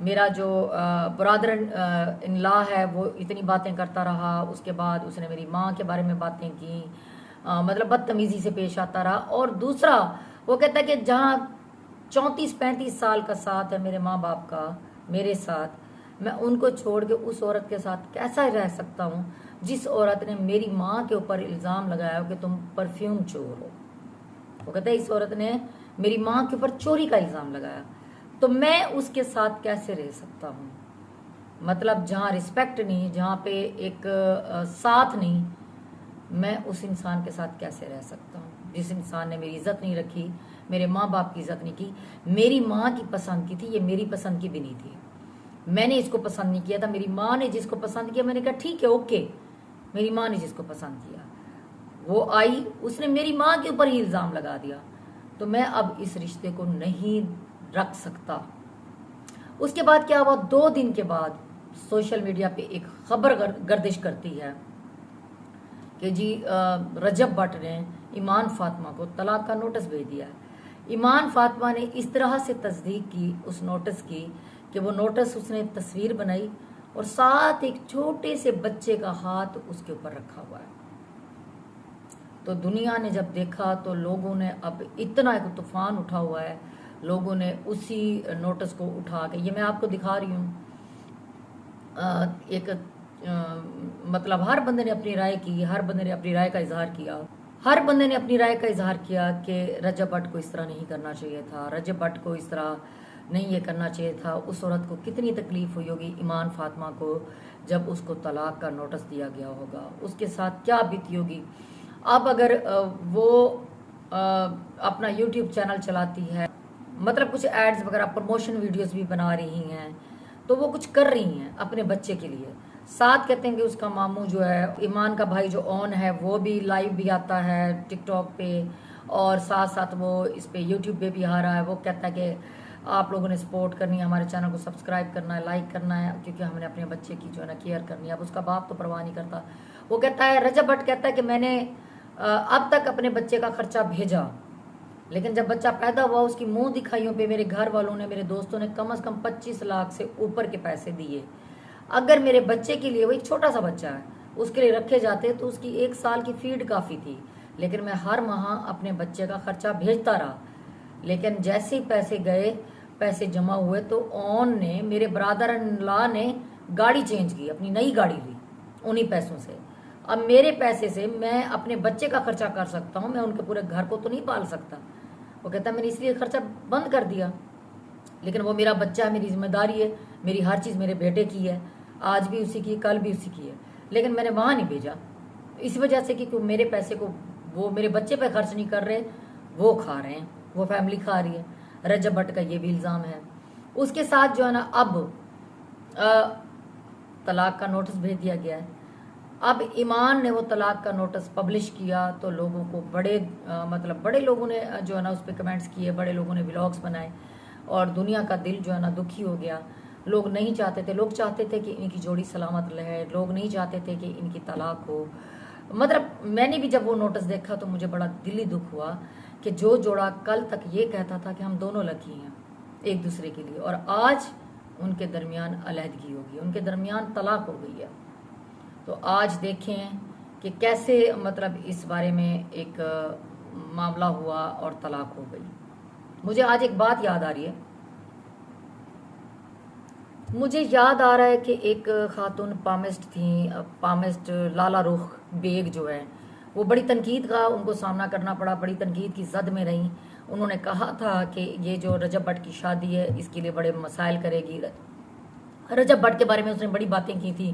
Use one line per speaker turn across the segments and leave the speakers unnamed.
میرا جو برادر ان لا ہے وہ اتنی باتیں کرتا رہا. اس کے بعد اس نے میری ماں کے بارے میں باتیں کی, مطلب بدتمیزی سے پیش آتا رہا. اور دوسرا وہ کہتا ہے کہ جہاں 34-35 سال کا ساتھ ہے میرے ماں باپ کا میرے ساتھ, میں ان کو چھوڑ کے اس عورت کے ساتھ کیسا رہ سکتا ہوں جس عورت نے میری ماں کے اوپر الزام لگایا ہو کہ تم پرفیوم چور ہو. وہ کہتا ہے اس عورت نے میری ماں کے اوپر چوری کا الزام لگایا, تو میں اس کے ساتھ کیسے رہ سکتا ہوں. مطلب جہاں رسپیکٹ نہیں, جہاں پہ ایک ساتھ نہیں, میں اس انسان کے ساتھ کیسے رہ سکتا ہوں جس انسان نے میری عزت نہیں رکھی, میرے ماں باپ کی عزت نہیں کی. میری ماں کی پسند کی تھی, یہ میری پسند کی بھی نہیں تھی. میں نے اس کو پسند نہیں کیا تھا, میری ماں نے جس کو پسند کیا میں نے کہا ٹھیک ہے اوکے. میری ماں نے جس کو پسند کیا وہ آئی, اس نے میری ماں کے اوپر ہی الزام لگا دیا, تو میں اب اس رشتے کو نہیں رکھ سکتا. اس کے بعد کیا ہوا, 2 دن کے بعد سوشل میڈیا پہ ایک خبر گردش کرتی ہے کہ جی رجب بٹ نے ایمان فاطمہ کو طلاق کا نوٹس بھیج دیا ہے. ایمان فاطمہ نے اس طرح سے تصدیق کی اس نوٹس کی کہ وہ نوٹس اس نے تصویر بنائی اور ساتھ ایک چھوٹے سے بچے کا ہاتھ اس کے اوپر رکھا ہوا ہے. تو دنیا نے جب دیکھا تو لوگوں نے اب اتنا ایک طوفان اٹھا ہوا ہے, لوگوں نے اسی نوٹس کو اٹھا کے, یہ میں آپ کو دکھا رہی ہوں, ایک مطلب ہر بندے نے اپنی رائے کی, ہر بندے نے اپنی رائے کا اظہار کیا, ہر بندے نے اپنی رائے کا اظہار کیا کہ رجب بٹ کو اس طرح نہیں کرنا چاہیے تھا, رجب بٹ کو اس طرح نہیں یہ کرنا چاہیے تھا. اس عورت کو کتنی تکلیف ہوئی ہوگی ایمان فاطمہ کو جب اس کو طلاق کا نوٹس دیا گیا ہوگا, اس کے ساتھ کیا بیتی ہوگی. اب اگر وہ اپنا یوٹیوب چینل چلاتی ہے, مطلب کچھ ایڈز وغیرہ پروموشن ویڈیوز بھی بنا رہی ہیں, تو وہ کچھ کر رہی ہیں اپنے بچے کے لیے. ساتھ کہتے ہیں کہ اس کا ماموں جو ہے ایمان کا بھائی جو اون ہے وہ بھی لائیو بھی آتا ہے ٹک ٹاک پہ, اور ساتھ ساتھ وہ اس پہ یوٹیوب پہ بھی آ رہا ہے. وہ کہتا ہے کہ آپ لوگوں نے سپورٹ کرنی ہے, ہمارے چینل کو سبسکرائب کرنا ہے, لائک کرنا ہے, کیونکہ ہم نے اپنے بچے کی جو ہے نا کیئر کرنی ہے. اب اس کا باپ تو پرواہ نہیں کرتا. وہ کہتا ہے, رجب بٹ کہتا ہے کہ میں نے اب تک اپنے بچے کا خرچہ بھیجا, لیکن جب بچہ پیدا ہوا اس کی منہ دکھائیوں پہ میرے گھر والوں نے, میرے دوستوں نے کم از کم 25 لاکھ سے اوپر کے پیسے دیے. اگر میرے بچے کے لیے, وہ ایک چھوٹا سا بچہ ہے, اس کے لیے رکھے جاتے تو اس کی 1 سال کی فیڈ کافی تھی, لیکن میں ہر ماہ اپنے بچے کا خرچہ بھیجتا رہا. لیکن جیسے ہی پیسے گئے, پیسے جمع ہوئے, تو اون نے, میرے برادر ان لا نے گاڑی چینج کی, اپنی نئی گاڑی لی انہی پیسوں سے. اب میرے پیسے سے میں اپنے بچے کا خرچہ کر سکتا ہوں, میں ان کے پورے گھر کو تو نہیں پال سکتا. وہ کہتا ہے میں نے اس لیے خرچہ بند کر دیا, لیکن وہ میرا بچہ ہے, میری ذمہ داری ہے, میری ہر چیز میرے بیٹے کی ہے, آج بھی اسی کی, کل بھی اسی کی ہے, لیکن میں نے وہاں نہیں بھیجا اس وجہ سے کہ میرے پیسے کو وہ میرے بچے پہ خرچ نہیں کر رہے, وہ کھا رہے ہیں, وہ فیملی کھا رہی ہے. رجب بٹ کا یہ بھی الزام ہے. اس کے ساتھ جو ہے نا اب طلاق کا نوٹس بھیج دیا گیا ہے. اب ایمان نے وہ طلاق کا نوٹس پبلش کیا تو لوگوں کو بڑے لوگوں نے جو ہے نا اس پہ کمنٹس کیے, بڑے لوگوں نے ولاگس بنائے, اور دنیا کا دل جو ہے نا دکھی ہو گیا. لوگ نہیں چاہتے تھے, لوگ چاہتے تھے کہ ان کی جوڑی سلامت رہے, لوگ نہیں چاہتے تھے کہ ان کی طلاق ہو. مطلب میں نے بھی جب وہ نوٹس دیکھا تو مجھے بڑا دلی دکھ ہوا کہ جو جوڑا کل تک یہ کہتا تھا کہ ہم دونوں لکی ہیں ایک دوسرے کے لیے, اور آج ان کے درمیان علیحدگی ہوگی, ان کے درمیان طلاق ہو گئی ہے. تو آج دیکھیں کہ کیسے مطلب اس بارے میں ایک معاملہ ہوا اور طلاق ہو گئی. مجھے آج ایک بات یاد آ رہی ہے, مجھے یاد آ رہا ہے کہ ایک خاتون پامسٹ تھیں, پامسٹ لالا رخ بیگ جو ہے, وہ بڑی تنقید کا ان کو سامنا کرنا پڑا, بڑی تنقید کی زد میں رہیں. انہوں نے کہا تھا کہ یہ جو رجب بٹ کی شادی ہے اس کے لیے بڑے مسائل کرے گی. رجب بٹ کے بارے میں اس نے بڑی باتیں کی تھی,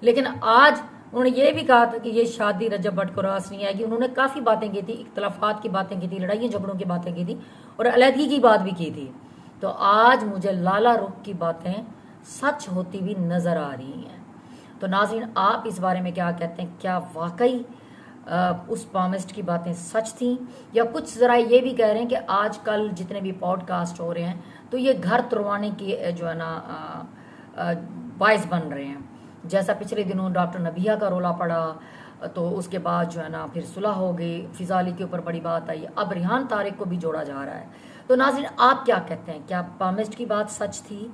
لیکن آج انہوں نے یہ بھی کہا تھا کہ یہ شادی رجب بٹ کو راس نہیں آئے گی. انہوں نے کافی باتیں کی تھی, اختلافات کی باتیں کی تھی, لڑائیوں جھگڑوں کی باتیں کی تھی, اور علیحدگی کی بات بھی کی تھی. تو آج مجھے لالا رخ کی باتیں سچ ہوتی بھی نظر آ رہی ہیں. تو ناظرین آپ اس بارے میں کیا کہتے ہیں, کیا واقعی اس پامسٹ کی باتیں سچ تھیں, یا کچھ ذرائع یہ بھی کہہ رہے ہیں کہ آج کل جتنے بھی پوڈ کاسٹ ہو رہے ہیں تو یہ گھر تروانے کی جو ہے نا باعث بن رہے ہیں. جیسا پچھلے دنوں ڈاکٹر نبیہ کا رولا پڑا تو اس کے بعد جو ہے نا پھر صلح ہو گئی, فضالی کے اوپر بڑی بات آئی, اب ریحان طارق کو بھی جوڑا جا رہا ہے. تو ناظرین آپ کیا کہتے ہیں, کیا پامسٹ کی بات سچ تھی,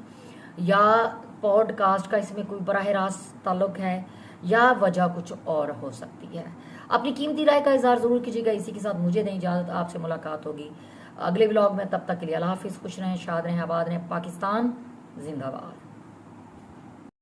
یا پوڈ کاسٹ کا اس میں کوئی براہ راست تعلق ہے یا وجہ کچھ اور ہو سکتی ہے. اپنی قیمتی رائے کا اظہار ضرور کیجیے گا. اسی کے ساتھ مجھے دیں اجازت, آپ سے ملاقات ہوگی اگلے ولاگ میں. تب تک کے لیے اللہ حافظ. خوش رہیں, شاد رہیں, آباد رہیں. پاکستان زندہ باد.